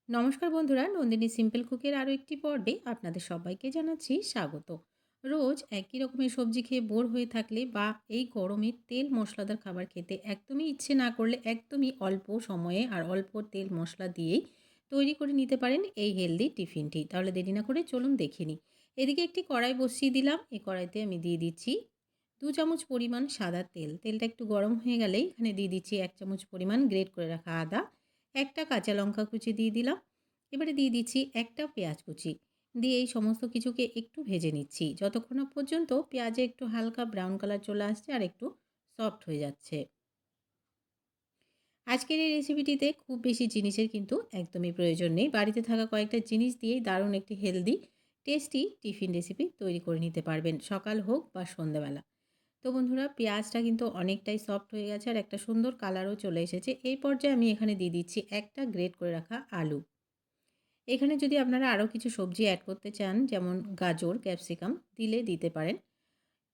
নমস্কার বন্ধুরা, নন্দিনী সিম্পল কুকের আরও একটি পর্বে আপনাদের সবাইকে জানাচ্ছি স্বাগত। রোজ একই রকমের সবজি খেয়ে বোর হয়ে থাকলে বা এই গরমে তেল মশলাদার খাবার খেতে একদমই ইচ্ছে না করলে একদমই অল্প সময়ে আর অল্প তেল মশলা দিয়েই তৈরি করে নিতে পারেন এই হেলদি টিফিনটি। তাহলে দেরি না করে চলুন দেখে নিই। এদিকে একটি কড়াই বসিয়ে দিলাম। এই কড়াইতে আমি দিয়ে দিচ্ছি 2 চামচ পরিমাণ সাদা তেল। তেলটা একটু গরম হয়ে গেলেই এখানে দিয়ে দিচ্ছি 1 চামচ পরিমাণ গ্রেট করে রাখা আদা, একটা কাঁচা লঙ্কা কুচি দিয়ে দিলাম। এবারে দিয়ে দিচ্ছি একটা পেঁয়াজ কুচি, দিয়ে এই সমস্ত কিছুকে একটু ভেজে নিচ্ছি যতক্ষণ না পর্যন্ত পেঁয়াজে একটু হালকা ব্রাউন কালার চলে আসছে আর একটু সফট হয়ে যাচ্ছে। আজকের এই রেসিপিটিতে খুব বেশি জিনিসের কিন্তু একদমই প্রয়োজন নেই। বাড়িতে থাকা কয়েকটা জিনিস দিয়েই দারুণ একটি হেলদি টেস্টি টিফিন রেসিপি তৈরি করে নিতে পারবেন, সকাল হোক বা সন্ধ্যাবেলা। তো বন্ধুরা, পেঁয়াজটা কিন্তু অনেকটাই সফট হয়ে গেছে আর একটা সুন্দর কালারও চলে এসেছে। এই পর্যায়ে আমি এখানে দিয়ে দিচ্ছি একটা গ্রেট করে রাখা আলু। এখানে যদি আপনারা আরও কিছু সবজি অ্যাড করতে চান, যেমন গাজর, ক্যাপসিকাম দিলে দিতে পারেন।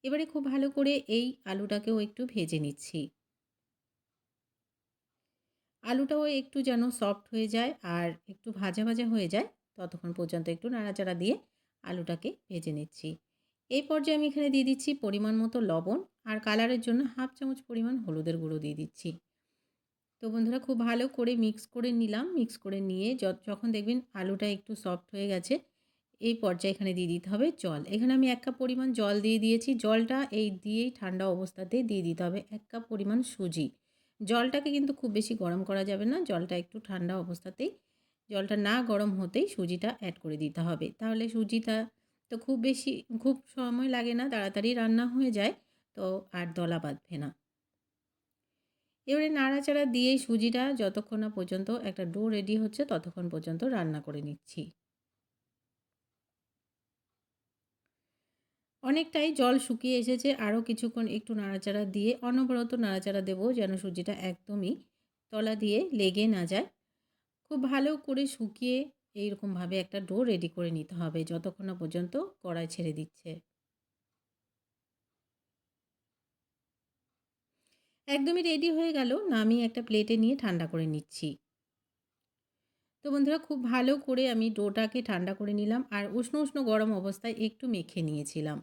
এবারে খুব ভালো করে এই আলুটাকেও একটু ভেজে নিচ্ছি। আলুটাও একটু যেন সফট হয়ে যায় আর একটু ভাজা ভাজা হয়ে যায়, ততক্ষণ পর্যন্ত একটু নাড়াচাড়া দিয়ে আলুটাকে ভেজে নিচ্ছি। এই পর্যায়ে আমি এখানে দিয়ে দিচ্ছি পরিমাণ মতো লবণ আর কালারের জন্য 1/2 চামচ পরিমাণ হলুদের গুঁড়ো দিয়ে দিচ্ছি। তো বন্ধুরা, খুব ভালো করে মিক্স করে নিলাম। মিক্স করে নিয়ে যখন দেখবেন আলুটা একটু সফট হয়ে গেছে, এই পর্যায়ে এখানে দিয়ে দিতে হবে জল। এখানে আমি 1 কাপ পরিমাণ জল দিয়ে দিয়েছি। জলটা এই দিয়েই ঠান্ডা অবস্থাতে দিয়ে দিতে হবে 1 কাপ পরিমাণ সুজি। জলটাকে কিন্তু খুব বেশি গরম করা যাবে না। জলটা একটু ঠান্ডা অবস্থাতেই, জলটা না গরম হতেই সুজিটা অ্যাড করে দিতে হবে। তাহলে সুজিটা তো খুব সময় লাগে না, তাড়াতাড়ি রান্না হয়ে যায়। তো আর দলা বাঁধবে না। এবারে নাড়াচাড়া দিয়ে সুজিটা যতক্ষণ না পর্যন্ত একটা ডো রেডি হচ্ছে ততক্ষণ পর্যন্ত রান্না করে নিচ্ছি। অনেকটাই জল শুকিয়ে এসেছে। আরও কিছুক্ষণ একটু নাড়াচাড়া দিয়ে অনবরত নাড়াচাড়া দেবো যেন সুজিটা একদমই তলা দিয়ে লেগে না যায়। খুব ভালো করে শুকিয়ে এইরকমভাবে একটা ডো রেডি করে নিতে হবে যতক্ষণ না পর্যন্ত কড়াই ছেড়ে দিচ্ছে। একদমই রেডি হয়ে গেল, নামিয়ে একটা প্লেটে নিয়ে ঠান্ডা করে নিচ্ছি। তো বন্ধুরা, খুব ভালো করে আমি ডোটাকে ঠান্ডা করে নিলাম আর উষ্ণ উষ্ণ গরম অবস্থায় একটু মেখে নিয়েছিলাম।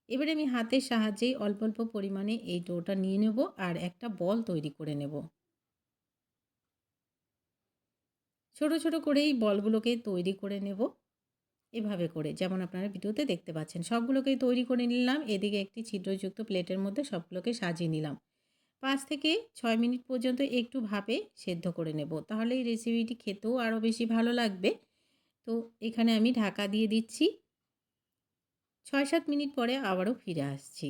এবারে আমি হাতের সাহায্যেই অল্প অল্প পরিমাণে এই ডোটা নিয়ে নেব আর একটা বল তৈরি করে নেব। ছোট ছোট করে এই বলগুলোকে তৈরি করে নেব এভাবে করে, যেমন আপনারা ভিডিওতে দেখতে পাচ্ছেন। সবগুলোকেই তৈরি করে নিলাম। এদিকে একটি ছিদ্রযুক্ত প্লেটের মধ্যে সবগুলোকে সাজিয়ে নিলাম। 5 থেকে 6 মিনিট পর্যন্ত একটু ভাপে সেদ্ধ করে নেব, তাহলে এই রেসিপিটি খেতেও আরও বেশি ভালো লাগবে। তো এখানে আমি ঢাকা দিয়ে দিচ্ছি। 6-7 মিনিট পরে আবারও ফিরে আসছি।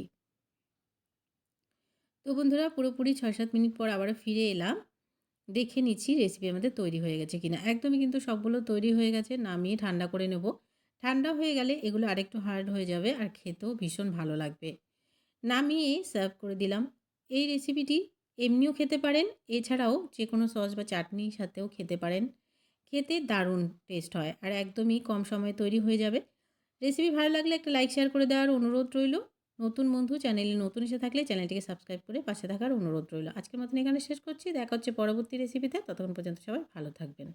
তো বন্ধুরা, পুরোপুরি 6-7 মিনিট পর আবারও ফিরে এলাম। দেখে নিচ্ছি রেসিপি আমাদের তৈরি হয়ে গেছে কিনা। একদমই কিন্তু সবগুলো তৈরি হয়ে গেছে। নামিয়ে ঠান্ডা করে নেব। ঠান্ডা হয়ে গেলে এগুলো আরেকটু হার্ড হয়ে যাবে আর খেতেও ভীষণ ভালো লাগবে। নামিয়ে সার্ভ করে দিলাম। এই রেসিপিটি এমনিও খেতে পারেন, এছাড়াও যেকোনো সস বা চাটনির সাথেও খেতে পারেন। খেতে দারুণ টেস্ট হয় আর একদমই কম সময়ে তৈরি হয়ে যাবে। রেসিপি ভালো লাগলে একটা লাইক শেয়ার করে দেওয়ার অনুরোধ রইল। নতুন বন্ধু চ্যানেলে নতুন এসে থাকলে চ্যানেলটিকে সাবস্ক্রাইব করে পাশে থাকার অনুরোধ রইল। আজকের মতন এখানে শেষ করছি। দেখা হচ্ছে পরবর্তী রেসিপিতে। ততক্ষণ পর্যন্ত সবাই ভালো থাকবেন।